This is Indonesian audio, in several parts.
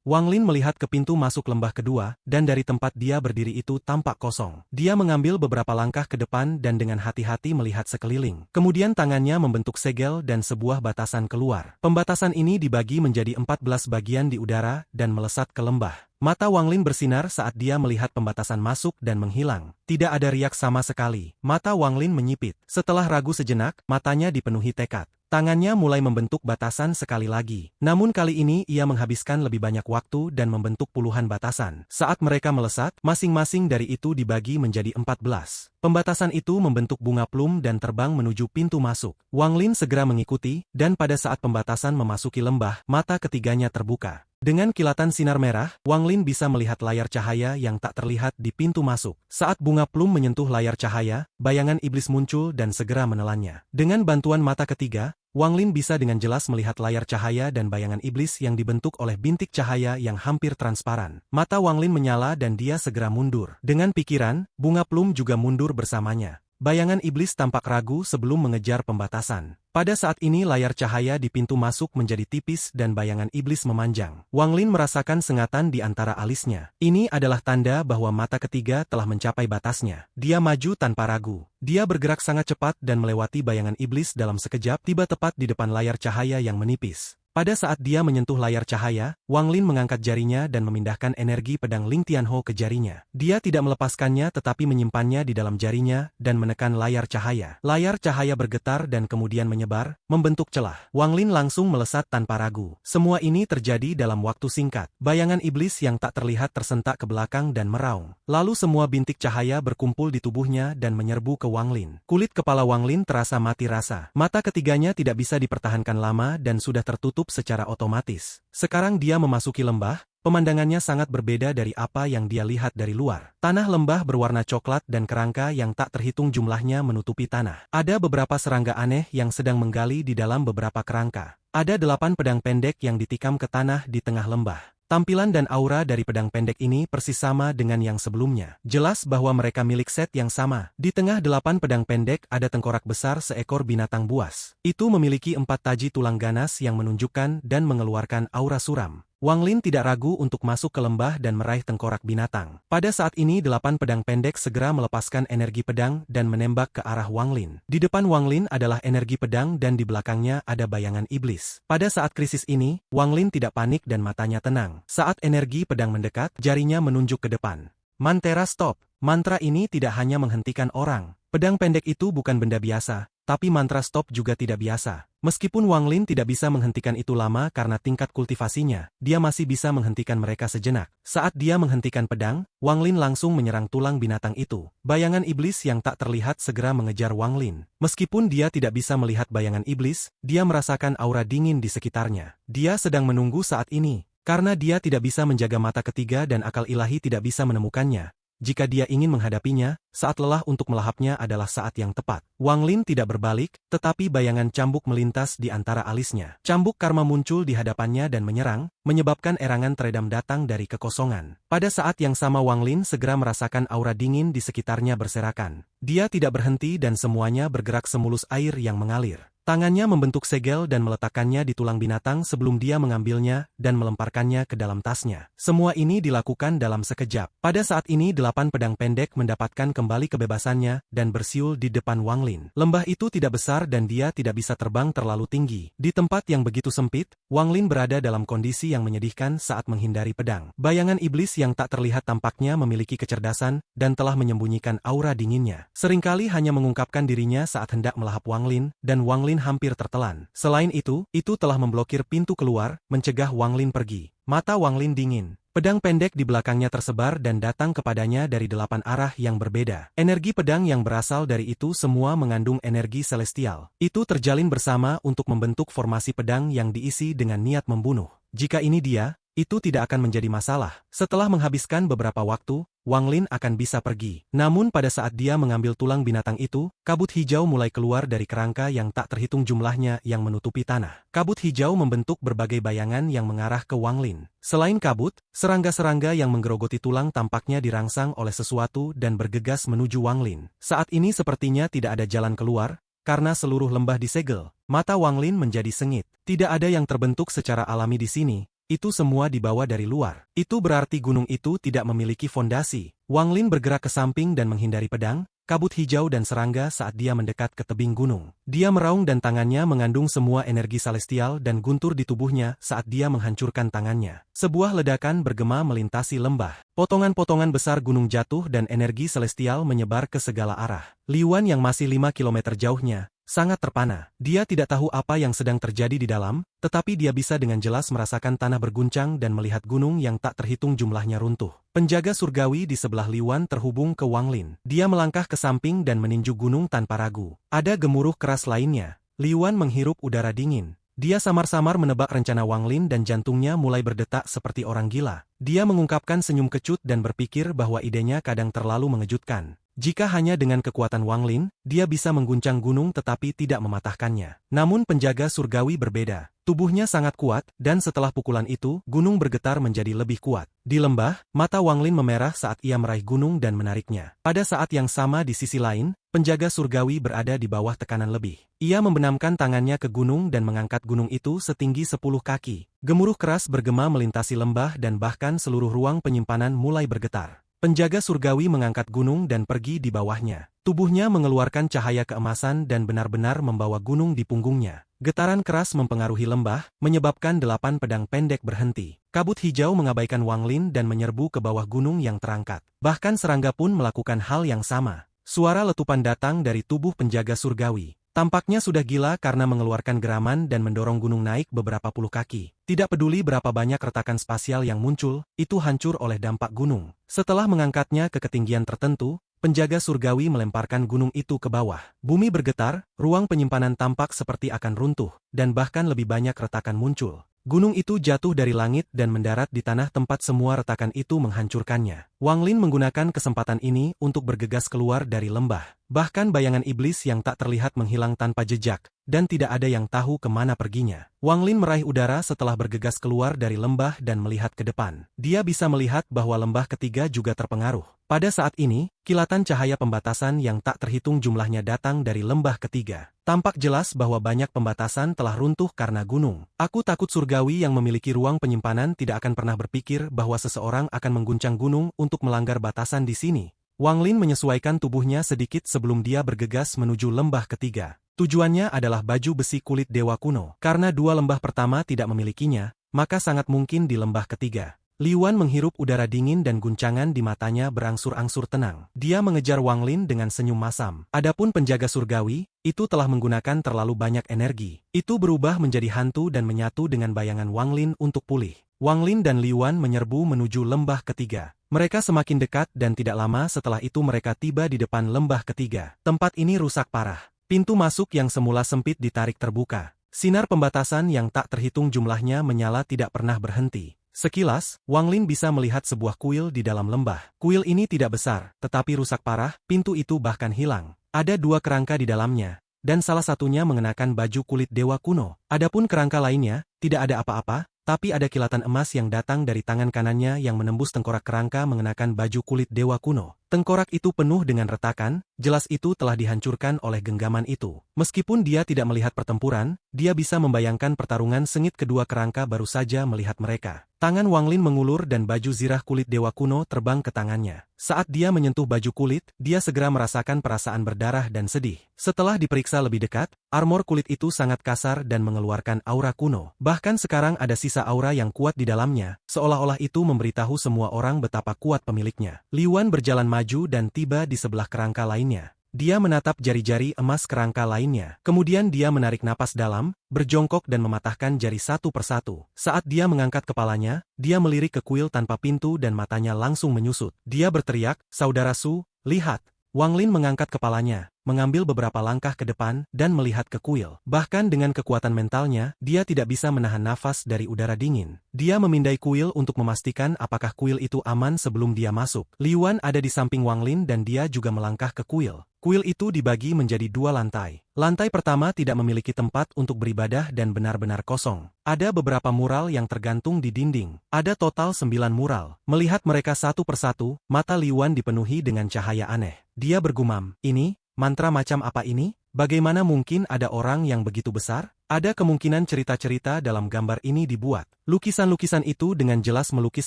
Wang Lin melihat ke pintu masuk lembah kedua, dan dari tempat dia berdiri itu tampak kosong. Dia mengambil beberapa langkah ke depan dan dengan hati-hati melihat sekeliling. Kemudian tangannya membentuk segel dan sebuah batasan keluar. Pembatasan ini dibagi menjadi 14 bagian di udara dan melesat ke lembah. Mata Wang Lin bersinar saat dia melihat pembatasan masuk dan menghilang. Tidak ada riak sama sekali. Mata Wang Lin menyipit. Setelah ragu sejenak, matanya dipenuhi tekad. Tangannya mulai membentuk batasan sekali lagi. Namun kali ini ia menghabiskan lebih banyak waktu dan membentuk puluhan batasan. Saat mereka melesat, masing-masing dari itu dibagi menjadi 14. Pembatasan itu membentuk bunga plum dan terbang menuju pintu masuk. Wang Lin segera mengikuti, dan pada saat pembatasan memasuki lembah, mata ketiganya terbuka. Dengan kilatan sinar merah, Wang Lin bisa melihat layar cahaya yang tak terlihat di pintu masuk. Saat bunga plum menyentuh layar cahaya, bayangan iblis muncul dan segera menelannya. Dengan bantuan mata ketiga, Wang Lin bisa dengan jelas melihat layar cahaya dan bayangan iblis yang dibentuk oleh bintik cahaya yang hampir transparan. Mata Wang Lin menyala dan dia segera mundur. Dengan pikiran, bunga plum juga mundur bersamanya. Bayangan iblis tampak ragu sebelum mengejar pembatasan. Pada saat ini layar cahaya di pintu masuk menjadi tipis dan bayangan iblis memanjang. Wang Lin merasakan sengatan di antara alisnya. Ini adalah tanda bahwa mata ketiga telah mencapai batasnya. Dia maju tanpa ragu. Dia bergerak sangat cepat dan melewati bayangan iblis dalam sekejap, tiba tepat di depan layar cahaya yang menipis. Pada saat dia menyentuh layar cahaya, Wang Lin mengangkat jarinya dan memindahkan energi pedang Ling Tianho ke jarinya. Dia tidak melepaskannya tetapi menyimpannya di dalam jarinya dan menekan layar cahaya. Layar cahaya bergetar dan kemudian menyebar, membentuk celah. Wang Lin langsung melesat tanpa ragu. Semua ini terjadi dalam waktu singkat. Bayangan iblis yang tak terlihat tersentak ke belakang dan meraung. Lalu semua bintik cahaya berkumpul di tubuhnya dan menyerbu ke Wang Lin. Kulit kepala Wang Lin terasa mati rasa. Mata ketiganya tidak bisa dipertahankan lama dan sudah tertutup secara otomatis. Sekarang dia memasuki lembah, pemandangannya sangat berbeda dari apa yang dia lihat dari luar. Tanah lembah berwarna coklat dan kerangka yang tak terhitung jumlahnya menutupi tanah. Ada beberapa serangga aneh yang sedang menggali di dalam beberapa kerangka. Ada 8 pedang pendek yang ditikam ke tanah di tengah lembah. Tampilan dan aura dari pedang pendek ini persis sama dengan yang sebelumnya. Jelas bahwa mereka milik set yang sama. Di tengah 8 pedang pendek ada tengkorak besar seekor binatang buas. Itu memiliki 4 taji tulang ganas yang menunjukkan dan mengeluarkan aura suram. Wang Lin tidak ragu untuk masuk ke lembah dan meraih tengkorak binatang. Pada saat ini 8 pedang pendek segera melepaskan energi pedang dan menembak ke arah Wang Lin. Di depan Wang Lin adalah energi pedang dan di belakangnya ada bayangan iblis. Pada saat krisis ini, Wang Lin tidak panik dan matanya tenang. Saat energi pedang mendekat, jarinya menunjuk ke depan. Mantera stop. Mantra ini tidak hanya menghentikan orang. Pedang pendek itu bukan benda biasa, tapi mantra stop juga tidak biasa. Meskipun Wang Lin tidak bisa menghentikan itu lama karena tingkat kultivasinya, dia masih bisa menghentikan mereka sejenak. Saat dia menghentikan pedang, Wang Lin langsung menyerang tulang binatang itu. Bayangan iblis yang tak terlihat segera mengejar Wang Lin. Meskipun dia tidak bisa melihat bayangan iblis, dia merasakan aura dingin di sekitarnya. Dia sedang menunggu saat ini. Karena dia tidak bisa menjaga mata ketiga dan akal ilahi tidak bisa menemukannya. Jika dia ingin menghadapinya, saat lelah untuk melahapnya adalah saat yang tepat. Wang Lin tidak berbalik, tetapi bayangan cambuk melintas di antara alisnya. Cambuk karma muncul di hadapannya dan menyerang, menyebabkan erangan teredam datang dari kekosongan. Pada saat yang sama Wang Lin segera merasakan aura dingin di sekitarnya berserakan. Dia tidak berhenti dan semuanya bergerak semulus air yang mengalir. Tangannya membentuk segel dan meletakkannya di tulang binatang sebelum dia mengambilnya dan melemparkannya ke dalam tasnya. Semua ini dilakukan dalam sekejap. Pada saat ini 8 pedang pendek mendapatkan kembali kebebasannya dan bersiul di depan Wang Lin. Lembah itu tidak besar dan dia tidak bisa terbang terlalu tinggi. Di tempat yang begitu sempit, Wang Lin berada dalam kondisi yang menyedihkan saat menghindari pedang. Bayangan iblis yang tak terlihat tampaknya memiliki kecerdasan dan telah menyembunyikan aura dinginnya. Seringkali hanya mengungkapkan dirinya saat hendak melahap Wang Lin, dan Wang Lin hampir tertelan. Selain itu telah memblokir pintu keluar, mencegah Wang Lin pergi. Mata Wang Lin dingin. Pedang pendek di belakangnya tersebar dan datang kepadanya dari 8 arah yang berbeda. Energi pedang yang berasal dari itu semua mengandung energi celestial. Itu terjalin bersama untuk membentuk formasi pedang yang diisi dengan niat membunuh. Jika ini dia, itu tidak akan menjadi masalah. Setelah menghabiskan beberapa waktu, Wang Lin akan bisa pergi. Namun pada saat dia mengambil tulang binatang itu, kabut hijau mulai keluar dari kerangka yang tak terhitung jumlahnya yang menutupi tanah. Kabut hijau membentuk berbagai bayangan yang mengarah ke Wang Lin. Selain kabut, serangga-serangga yang menggerogoti tulang tampaknya dirangsang oleh sesuatu dan bergegas menuju Wang Lin. Saat ini sepertinya tidak ada jalan keluar, karena seluruh lembah disegel. Mata Wang Lin menjadi sengit. Tidak ada yang terbentuk secara alami di sini. itu semua dibawa dari luar. Itu berarti gunung itu tidak memiliki fondasi. Wang Lin bergerak ke samping dan menghindari pedang, kabut hijau dan serangga saat dia mendekat ke tebing gunung. Dia meraung dan tangannya mengandung semua energi celestial dan guntur di tubuhnya saat dia menghancurkan tangannya. Sebuah ledakan bergema melintasi lembah. Potongan-potongan besar gunung jatuh dan energi celestial menyebar ke segala arah. Li Yuan yang masih 5 kilometer jauhnya sangat terpana. Dia tidak tahu apa yang sedang terjadi di dalam, tetapi dia bisa dengan jelas merasakan tanah berguncang dan melihat gunung yang tak terhitung jumlahnya runtuh. Penjaga surgawi di sebelah Li Yuan terhubung ke Wang Lin. Dia melangkah ke samping dan meninju gunung tanpa ragu. Ada gemuruh keras lainnya. Li Yuan menghirup udara dingin. Dia samar-samar menebak rencana Wang Lin dan jantungnya mulai berdetak seperti orang gila. Dia mengungkapkan senyum kecut dan berpikir bahwa idenya kadang terlalu mengejutkan. Jika hanya dengan kekuatan Wang Lin, dia bisa mengguncang gunung tetapi tidak mematahkannya. Namun penjaga surgawi berbeda. Tubuhnya sangat kuat, dan setelah pukulan itu, gunung bergetar menjadi lebih kuat. Di lembah, mata Wang Lin memerah saat ia meraih gunung dan menariknya. Pada saat yang sama di sisi lain, penjaga surgawi berada di bawah tekanan lebih. Ia membenamkan tangannya ke gunung dan mengangkat gunung itu setinggi 10 kaki. Gemuruh keras bergema melintasi lembah dan bahkan seluruh ruang penyimpanan mulai bergetar. Penjaga surgawi mengangkat gunung dan pergi di bawahnya. Tubuhnya mengeluarkan cahaya keemasan dan benar-benar membawa gunung di punggungnya. Getaran keras mempengaruhi lembah, menyebabkan 8 pedang pendek berhenti. Kabut hijau mengabaikan Wang Lin dan menyerbu ke bawah gunung yang terangkat. Bahkan serangga pun melakukan hal yang sama. Suara letupan datang dari tubuh penjaga surgawi. Tampaknya sudah gila karena mengeluarkan geraman dan mendorong gunung naik beberapa puluh kaki. Tidak peduli berapa banyak retakan spasial yang muncul, itu hancur oleh dampak gunung. Setelah mengangkatnya ke ketinggian tertentu, penjaga surgawi melemparkan gunung itu ke bawah. Bumi bergetar, ruang penyimpanan tampak seperti akan runtuh, dan bahkan lebih banyak retakan muncul. Gunung itu jatuh dari langit dan mendarat di tanah tempat semua retakan itu menghancurkannya. Wang Lin menggunakan kesempatan ini untuk bergegas keluar dari lembah. Bahkan bayangan iblis yang tak terlihat menghilang tanpa jejak, dan tidak ada yang tahu kemana perginya. Wang Lin meraih udara setelah bergegas keluar dari lembah dan melihat ke depan. Dia bisa melihat bahwa lembah ketiga juga terpengaruh. Pada saat ini, kilatan cahaya pembatasan yang tak terhitung jumlahnya datang dari lembah ketiga. Tampak jelas bahwa banyak pembatasan telah runtuh karena gunung. Aku takut surgawi yang memiliki ruang penyimpanan tidak akan pernah berpikir bahwa seseorang akan mengguncang gunung untuk melanggar batasan di sini. Wang Lin menyesuaikan tubuhnya sedikit sebelum dia bergegas menuju lembah ketiga. Tujuannya adalah baju besi kulit dewa kuno. Karena dua lembah pertama tidak memilikinya, maka sangat mungkin di lembah ketiga. Li Yuan menghirup udara dingin dan guncangan di matanya berangsur-angsur tenang. Dia mengejar Wang Lin dengan senyum masam. Adapun penjaga surgawi, itu telah menggunakan terlalu banyak energi. Itu berubah menjadi hantu dan menyatu dengan bayangan Wang Lin untuk pulih. Wang Lin dan Li Yuan menyerbu menuju lembah ketiga. Mereka semakin dekat dan tidak lama setelah itu mereka tiba di depan lembah ketiga. Tempat ini rusak parah. Pintu masuk yang semula sempit ditarik terbuka. Sinar pembatasan yang tak terhitung jumlahnya menyala tidak pernah berhenti. Sekilas, Wang Lin bisa melihat sebuah kuil di dalam lembah. Kuil ini tidak besar, tetapi rusak parah, pintu itu bahkan hilang. Ada 2 kerangka di dalamnya, dan salah satunya mengenakan baju kulit dewa kuno. Adapun kerangka lainnya, tidak ada apa-apa, tapi ada kilatan emas yang datang dari tangan kanannya yang menembus tengkorak kerangka mengenakan baju kulit dewa kuno. Tengkorak itu penuh dengan retakan, jelas itu telah dihancurkan oleh genggaman itu. Meskipun dia tidak melihat pertempuran, dia bisa membayangkan pertarungan sengit kedua kerangka baru saja melihat mereka. Tangan Wang Lin mengulur dan baju zirah kulit dewa kuno terbang ke tangannya. Saat dia menyentuh baju kulit, dia segera merasakan perasaan berdarah dan sedih. Setelah diperiksa lebih dekat, armor kulit itu sangat kasar dan mengeluarkan aura kuno. Bahkan sekarang ada sisa aura yang kuat di dalamnya, seolah-olah itu memberitahu semua orang betapa kuat pemiliknya. Li Yuan berjalan maju dan tiba di sebelah kerangka lainnya. Dia menatap jari-jari emas kerangka lainnya. Kemudian dia menarik napas dalam, berjongkok dan mematahkan jari satu persatu. Saat dia mengangkat kepalanya, dia melirik ke kuil tanpa pintu dan matanya langsung menyusut. Dia berteriak, "Saudara Su, lihat!" Wang Lin mengangkat kepalanya, mengambil beberapa langkah ke depan, dan melihat ke kuil. Bahkan dengan kekuatan mentalnya, dia tidak bisa menahan nafas dari udara dingin. Dia memindai kuil untuk memastikan apakah kuil itu aman sebelum dia masuk. Li Yuan ada di samping Wang Lin dan dia juga melangkah ke kuil. Kuil itu dibagi menjadi 2 lantai. Lantai pertama tidak memiliki tempat untuk beribadah dan benar-benar kosong. Ada beberapa mural yang tergantung di dinding. Ada total 9 mural. Melihat mereka satu persatu, mata Li Yuan dipenuhi dengan cahaya aneh. Dia bergumam, "Ini, mantra macam apa ini? Bagaimana mungkin ada orang yang begitu besar? Ada kemungkinan cerita-cerita dalam gambar ini dibuat. Lukisan-lukisan itu dengan jelas melukis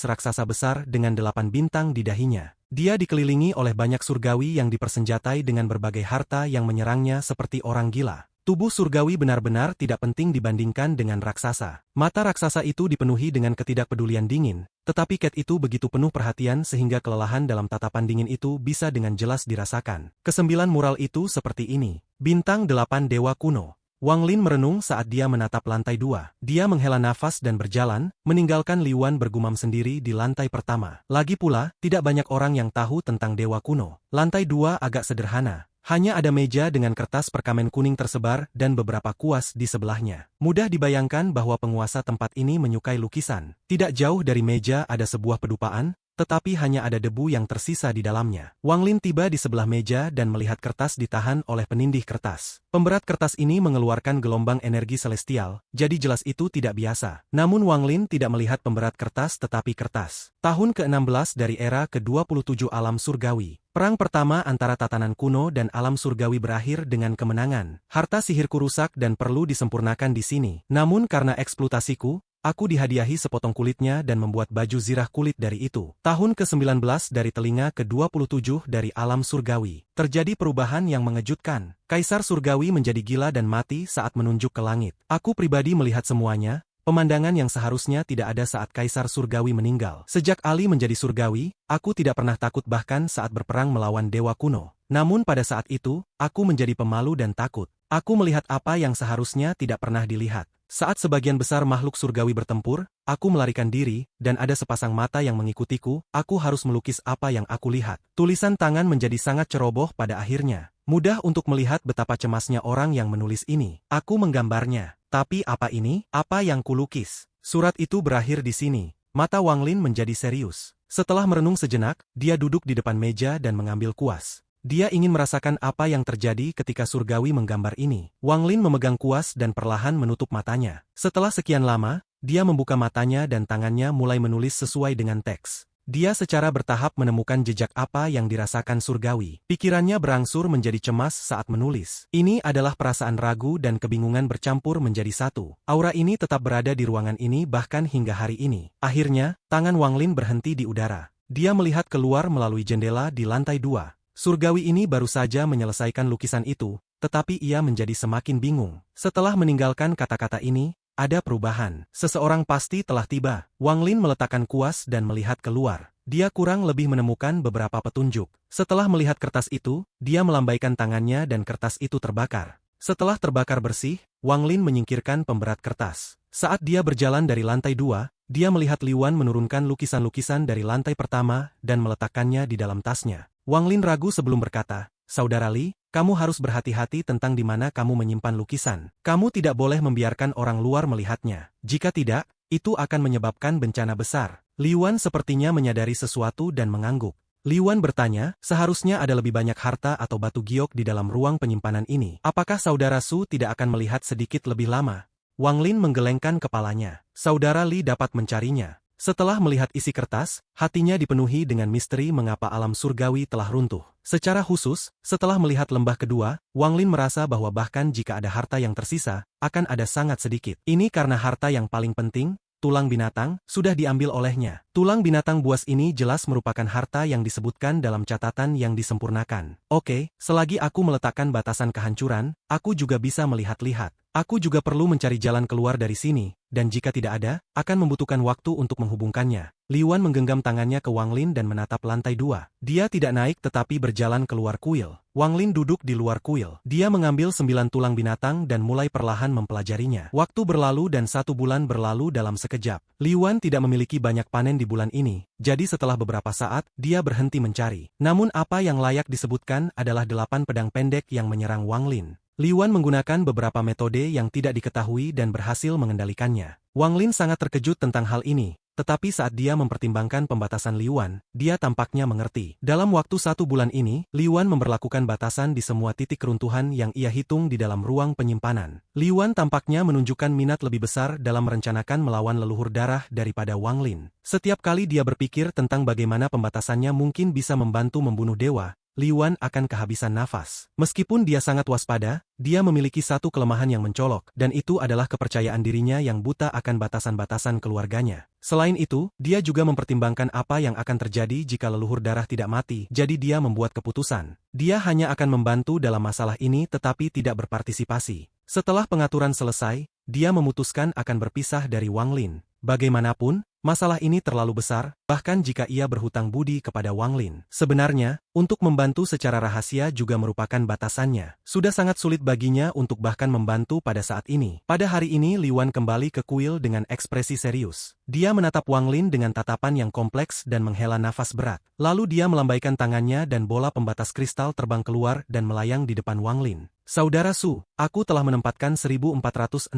raksasa besar dengan 8 bintang di dahinya. Dia dikelilingi oleh banyak surgawi yang dipersenjatai dengan berbagai harta yang menyerangnya seperti orang gila. Tubuh surgawi benar-benar tidak penting dibandingkan dengan raksasa. Mata raksasa itu dipenuhi dengan ketidakpedulian dingin, tetapi Cat itu begitu penuh perhatian sehingga kelelahan dalam tatapan dingin itu bisa dengan jelas dirasakan. Kesembilan mural itu seperti ini. Bintang 8 Dewa Kuno. Wang Lin merenung saat dia menatap lantai 2. Dia menghela nafas dan berjalan, meninggalkan Li Wan bergumam sendiri di lantai pertama. Lagi pula, tidak banyak orang yang tahu tentang Dewa Kuno. Lantai 2 agak sederhana. Hanya ada meja dengan kertas perkamen kuning tersebar dan beberapa kuas di sebelahnya. Mudah dibayangkan bahwa penguasa tempat ini menyukai lukisan. Tidak jauh dari meja ada sebuah pedupaan, tetapi hanya ada debu yang tersisa di dalamnya. Wang Lin tiba di sebelah meja dan melihat kertas ditahan oleh penindih kertas. Pemberat kertas ini mengeluarkan gelombang energi celestial, jadi jelas itu tidak biasa. Namun Wang Lin tidak melihat pemberat kertas tetapi kertas. Tahun ke-16 dari era ke-27 alam surgawi. Perang pertama antara tatanan kuno dan alam surgawi berakhir dengan kemenangan. Harta sihirku rusak dan perlu disempurnakan di sini. Namun karena eksploitasiku, aku dihadiahi sepotong kulitnya dan membuat baju zirah kulit dari itu. Tahun ke-19 dari telinga ke-27 dari alam surgawi. Terjadi perubahan yang mengejutkan. Kaisar surgawi menjadi gila dan mati saat menunjuk ke langit. Aku pribadi melihat semuanya. Pemandangan yang seharusnya tidak ada saat Kaisar Surgawi meninggal. Sejak Ali menjadi surgawi, aku tidak pernah takut bahkan saat berperang melawan Dewa Kuno. Namun pada saat itu, aku menjadi pemalu dan takut. Aku melihat apa yang seharusnya tidak pernah dilihat. Saat sebagian besar makhluk surgawi bertempur, aku melarikan diri, dan ada sepasang mata yang mengikutiku, aku harus melukis apa yang aku lihat. Tulisan tangan menjadi sangat ceroboh pada akhirnya. Mudah untuk melihat betapa cemasnya orang yang menulis ini. Aku menggambarnya. Tapi apa ini? Apa yang kulukis? Surat itu berakhir di sini. Mata Wang Lin menjadi serius. Setelah merenung sejenak, dia duduk di depan meja dan mengambil kuas. Dia ingin merasakan apa yang terjadi ketika surgawi menggambar ini. Wang Lin memegang kuas dan perlahan menutup matanya. Setelah sekian lama, dia membuka matanya dan tangannya mulai menulis sesuai dengan teks. Dia secara bertahap menemukan jejak apa yang dirasakan surgawi. Pikirannya berangsur menjadi cemas saat menulis. Ini adalah perasaan ragu dan kebingungan bercampur menjadi satu. Aura ini tetap berada di ruangan ini bahkan hingga hari ini. Akhirnya, tangan Wang Lin berhenti di udara. Dia melihat keluar melalui jendela di lantai 2. Surgawi ini baru saja menyelesaikan lukisan itu, tetapi ia menjadi semakin bingung. Setelah meninggalkan kata-kata ini, ada perubahan. Seseorang pasti telah tiba. Wang Lin meletakkan kuas dan melihat keluar. Dia kurang lebih menemukan beberapa petunjuk. Setelah melihat kertas itu, dia melambaikan tangannya dan kertas itu terbakar. Setelah terbakar bersih, Wang Lin menyingkirkan pemberat kertas. Saat dia berjalan dari lantai 2, dia melihat Li Wan menurunkan lukisan-lukisan dari lantai pertama dan meletakkannya di dalam tasnya. Wang Lin ragu sebelum berkata, "Saudara Li, kamu harus berhati-hati tentang di mana kamu menyimpan lukisan. Kamu tidak boleh membiarkan orang luar melihatnya. Jika tidak, itu akan menyebabkan bencana besar." Li Wan sepertinya menyadari sesuatu dan mengangguk. Li Wan bertanya, "Seharusnya ada lebih banyak harta atau batu giok di dalam ruang penyimpanan ini. Apakah saudara Su tidak akan melihat sedikit lebih lama?" Wang Lin menggelengkan kepalanya. Saudara Li dapat mencarinya. Setelah melihat isi kertas, hatinya dipenuhi dengan misteri mengapa alam surgawi telah runtuh. Secara khusus, setelah melihat lembah kedua, Wang Lin merasa bahwa bahkan jika ada harta yang tersisa, akan ada sangat sedikit. Ini karena harta yang paling penting, tulang binatang, sudah diambil olehnya. Tulang binatang buas ini jelas merupakan harta yang disebutkan dalam catatan yang disempurnakan. Oke, selagi aku meletakkan batasan kehancuran, aku juga bisa melihat-lihat. Aku juga perlu mencari jalan keluar dari sini, dan jika tidak ada, akan membutuhkan waktu untuk menghubungkannya. Li Wan menggenggam tangannya ke Wang Lin dan menatap lantai 2. Dia tidak naik tetapi berjalan keluar kuil. Wang Lin duduk di luar kuil. Dia mengambil 9 tulang binatang dan mulai perlahan mempelajarinya. Waktu berlalu dan 1 bulan berlalu dalam sekejap. Li Wan tidak memiliki banyak panen di bulan ini, jadi setelah beberapa saat, dia berhenti mencari. Namun apa yang layak disebutkan adalah 8 pedang pendek yang menyerang Wang Lin. Li Wan menggunakan beberapa metode yang tidak diketahui dan berhasil mengendalikannya. Wang Lin sangat terkejut tentang hal ini, tetapi saat dia mempertimbangkan pembatasan Li Wan, dia tampaknya mengerti. Dalam waktu 1 bulan ini, Li Wan memberlakukan batasan di semua titik keruntuhan yang ia hitung di dalam ruang penyimpanan. Li Wan tampaknya menunjukkan minat lebih besar dalam merencanakan melawan leluhur darah daripada Wang Lin. Setiap kali dia berpikir tentang bagaimana pembatasannya mungkin bisa membantu membunuh dewa, Li Yuan akan kehabisan nafas. Meskipun dia sangat waspada, dia memiliki satu kelemahan yang mencolok, dan itu adalah kepercayaan dirinya yang buta akan batasan-batasan keluarganya. Selain itu, dia juga mempertimbangkan apa yang akan terjadi jika leluhur darah tidak mati, jadi dia membuat keputusan. Dia hanya akan membantu dalam masalah ini tetapi tidak berpartisipasi. Setelah pengaturan selesai, dia memutuskan akan berpisah dari Wang Lin. Bagaimanapun, masalah ini terlalu besar, bahkan jika ia berhutang budi kepada Wang Lin. Sebenarnya, untuk membantu secara rahasia juga merupakan batasannya. Sudah sangat sulit baginya untuk bahkan membantu pada saat ini. Pada hari ini Li Yuan kembali ke kuil dengan ekspresi serius. Dia menatap Wang Lin dengan tatapan yang kompleks dan menghela nafas berat. Lalu dia melambaikan tangannya dan bola pembatas kristal terbang keluar dan melayang di depan Wang Lin. Saudara Su, aku telah menempatkan 1465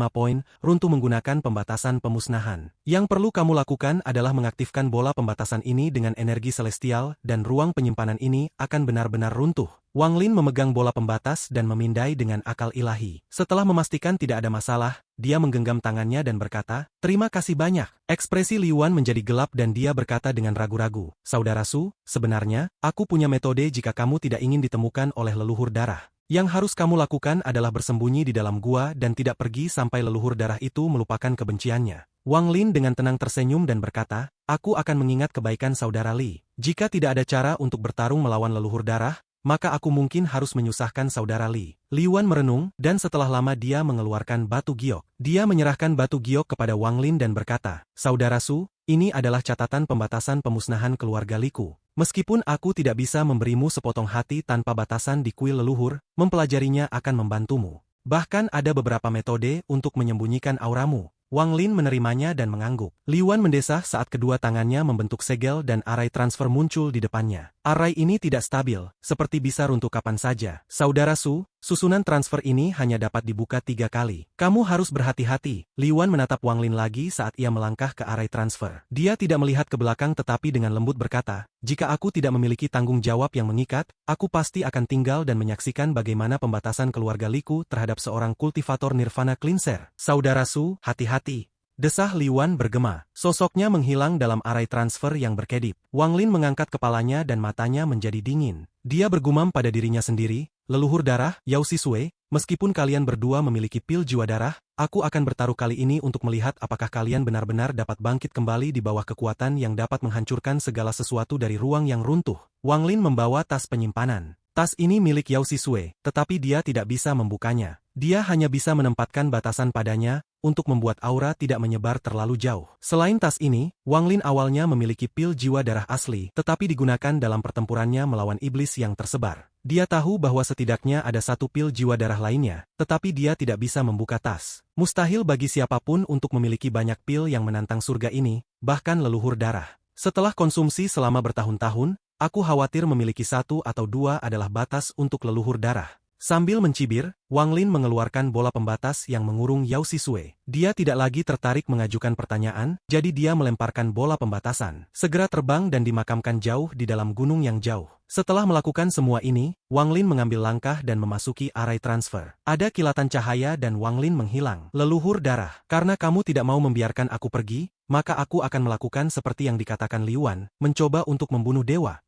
poin runtuh menggunakan pembatasan pemusnahan. Yang perlu kamu lakukan adalah mengaktifkan bola pembatasan ini dengan energi celestial dan ruang penyimpanan ini akan benar-benar runtuh. Wang Lin memegang bola pembatas dan memindai dengan akal ilahi. Setelah memastikan tidak ada masalah, dia menggenggam tangannya dan berkata, "Terima kasih banyak." Ekspresi Li Yuan menjadi gelap dan dia berkata dengan ragu-ragu, "Saudara Su, sebenarnya, aku punya metode jika kamu tidak ingin ditemukan oleh leluhur darah. Yang harus kamu lakukan adalah bersembunyi di dalam gua dan tidak pergi sampai leluhur darah itu melupakan kebenciannya." Wang Lin dengan tenang tersenyum dan berkata, "Aku akan mengingat kebaikan saudara Li. Jika tidak ada cara untuk bertarung melawan leluhur darah, maka aku mungkin harus menyusahkan saudara Li." Li Yuan merenung, dan setelah lama dia mengeluarkan batu giok. Dia menyerahkan batu giok kepada Wang Lin dan berkata, "Saudara Su, ini adalah catatan pembatasan pemusnahan keluarga Liku. Meskipun aku tidak bisa memberimu sepotong hati tanpa batasan di kuil leluhur, mempelajarinya akan membantumu. Bahkan ada beberapa metode untuk menyembunyikan auramu." Wang Lin menerimanya dan mengangguk. Li Yuan mendesah saat kedua tangannya membentuk segel dan arai transfer muncul di depannya. Arai ini tidak stabil, seperti bisa runtuh kapan saja. Saudara Su, susunan transfer ini hanya dapat dibuka 3 kali. Kamu harus berhati-hati. Li Yuan menatap Wang Lin lagi saat ia melangkah ke arai transfer. Dia tidak melihat ke belakang tetapi dengan lembut berkata, "Jika aku tidak memiliki tanggung jawab yang mengikat, aku pasti akan tinggal dan menyaksikan bagaimana pembatasan keluarga Liku terhadap seorang kultivator Nirvana Cleanser. Saudara Su, hati-hati." Desah Li Yuan bergema. Sosoknya menghilang dalam arai transfer yang berkedip. Wang Lin mengangkat kepalanya dan matanya menjadi dingin. Dia bergumam pada dirinya sendiri, "Leluhur darah, Yao Sisue, meskipun kalian berdua memiliki pil jiwa darah, aku akan bertaruh kali ini untuk melihat apakah kalian benar-benar dapat bangkit kembali di bawah kekuatan yang dapat menghancurkan segala sesuatu dari ruang yang runtuh." Wang Lin membawa tas penyimpanan. Tas ini milik Yao Sisue, tetapi dia tidak bisa membukanya. Dia hanya bisa menempatkan batasan padanya, untuk membuat aura tidak menyebar terlalu jauh. Selain tas ini, Wang Lin awalnya memiliki pil jiwa darah asli, tetapi digunakan dalam pertempurannya melawan iblis yang tersebar. Dia tahu bahwa setidaknya ada 1 pil jiwa darah lainnya, tetapi dia tidak bisa membuka tas. Mustahil bagi siapapun untuk memiliki banyak pil yang menantang surga ini, bahkan leluhur darah. Setelah konsumsi selama bertahun-tahun, aku khawatir memiliki 1 atau 2 adalah batas untuk leluhur darah. Sambil mencibir, Wang Lin mengeluarkan bola pembatas yang mengurung Yao Sisue. Dia tidak lagi tertarik mengajukan pertanyaan, jadi dia melemparkan bola pembatasan. Segera terbang dan dimakamkan jauh di dalam gunung yang jauh. Setelah melakukan semua ini, Wang Lin mengambil langkah dan memasuki arai transfer. Ada kilatan cahaya dan Wang Lin menghilang. "Leluhur darah, karena kamu tidak mau membiarkan aku pergi, maka aku akan melakukan seperti yang dikatakan Li Yuan, mencoba untuk membunuh dewa."